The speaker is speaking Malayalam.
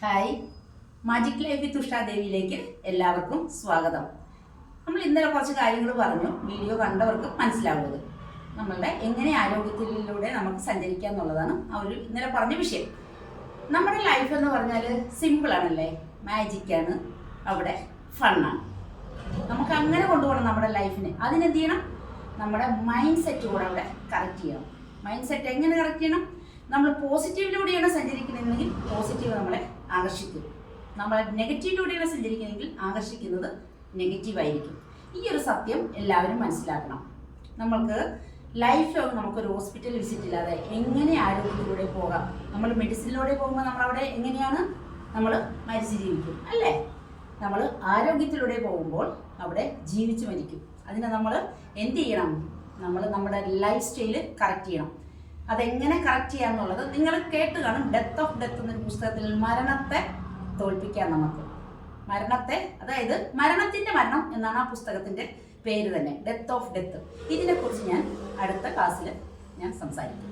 ഹായ്, മാജിക് ലൈഫ് വിത്ത് ഉഷാദേവിയിലേക്ക് എല്ലാവർക്കും സ്വാഗതം. നമ്മൾ ഇന്നലെ കുറച്ച് കാര്യങ്ങൾ പറഞ്ഞു, വീഡിയോ കണ്ടവർക്ക് മനസ്സിലാവുന്നത് നമ്മളുടെ എങ്ങനെ ആരോഗ്യത്തിലൂടെ നമുക്ക് സഞ്ചരിക്കുക എന്നുള്ളതാണ് ഇന്നലെ പറഞ്ഞ വിഷയം. നമ്മുടെ ലൈഫ് എന്ന് പറഞ്ഞാൽ സിമ്പിളാണല്ലേ, മാജിക്കാണ്, അവിടെ ഫണ്ണാണ്. നമുക്ക് അങ്ങനെ കൊണ്ടുപോകണം നമ്മുടെ ലൈഫിനെ. അതിനെന്ത് ചെയ്യണം? നമ്മുടെ മൈൻഡ് സെറ്റ് കൂടെ അവിടെ കറക്റ്റ് ചെയ്യണം. മൈൻഡ് സെറ്റ് എങ്ങനെ കറക്റ്റ് ചെയ്യണം? നമ്മൾ പോസിറ്റീവിലൂടെയാണ് സഞ്ചരിക്കുന്നതെങ്കിൽ പോസിറ്റീവ് നമ്മളെ ആകർഷിക്കും. നമ്മൾ നെഗറ്റീവിലൂടെയാണ് സഞ്ചരിക്കുന്നതെങ്കിൽ ആകർഷിക്കുന്നത് നെഗറ്റീവായിരിക്കും. ഈ ഒരു സത്യം എല്ലാവരും മനസ്സിലാക്കണം. നമ്മൾക്ക് ലൈഫ് ലോങ് നമുക്കൊരു ഹോസ്പിറ്റൽ വിസിറ്റ് ഇല്ലാതെ എങ്ങനെ ആരോഗ്യത്തിലൂടെ പോകാം? നമ്മൾ മെഡിസിനിലൂടെ പോകുമ്പോൾ നമ്മളവിടെ എങ്ങനെയാണ് നമ്മൾ മരിച്ച് ജീവിക്കും അല്ലേ? നമ്മൾ ആരോഗ്യത്തിലൂടെ പോകുമ്പോൾ അവിടെ ജീവിച്ച് മരിക്കും. അതിന് നമ്മൾ എന്ത് ചെയ്യണം? നമ്മൾ നമ്മുടെ ലൈഫ് സ്റ്റൈല് കറക്റ്റ് ചെയ്യണം. അതെങ്ങനെ കറക്റ്റ് ചെയ്യാന്നുള്ളത് നിങ്ങൾ കേട്ട് കാണും. ഡെത്ത് ഓഫ് ഡെത്ത് എന്നൊരു പുസ്തകത്തിൽ മരണത്തെ തോൽപ്പിക്കാൻ നമുക്ക്. മരണത്തെ, അതായത് മരണത്തിന്റെ മരണം എന്നാണ് ആ പുസ്തകത്തിന്റെ പേര് തന്നെ, ഡെത്ത് ഓഫ് ഡെത്ത്. ഇതിനെക്കുറിച്ച് ഞാൻ അടുത്ത ക്ലാസ്സിൽ സംസാരിക്കും.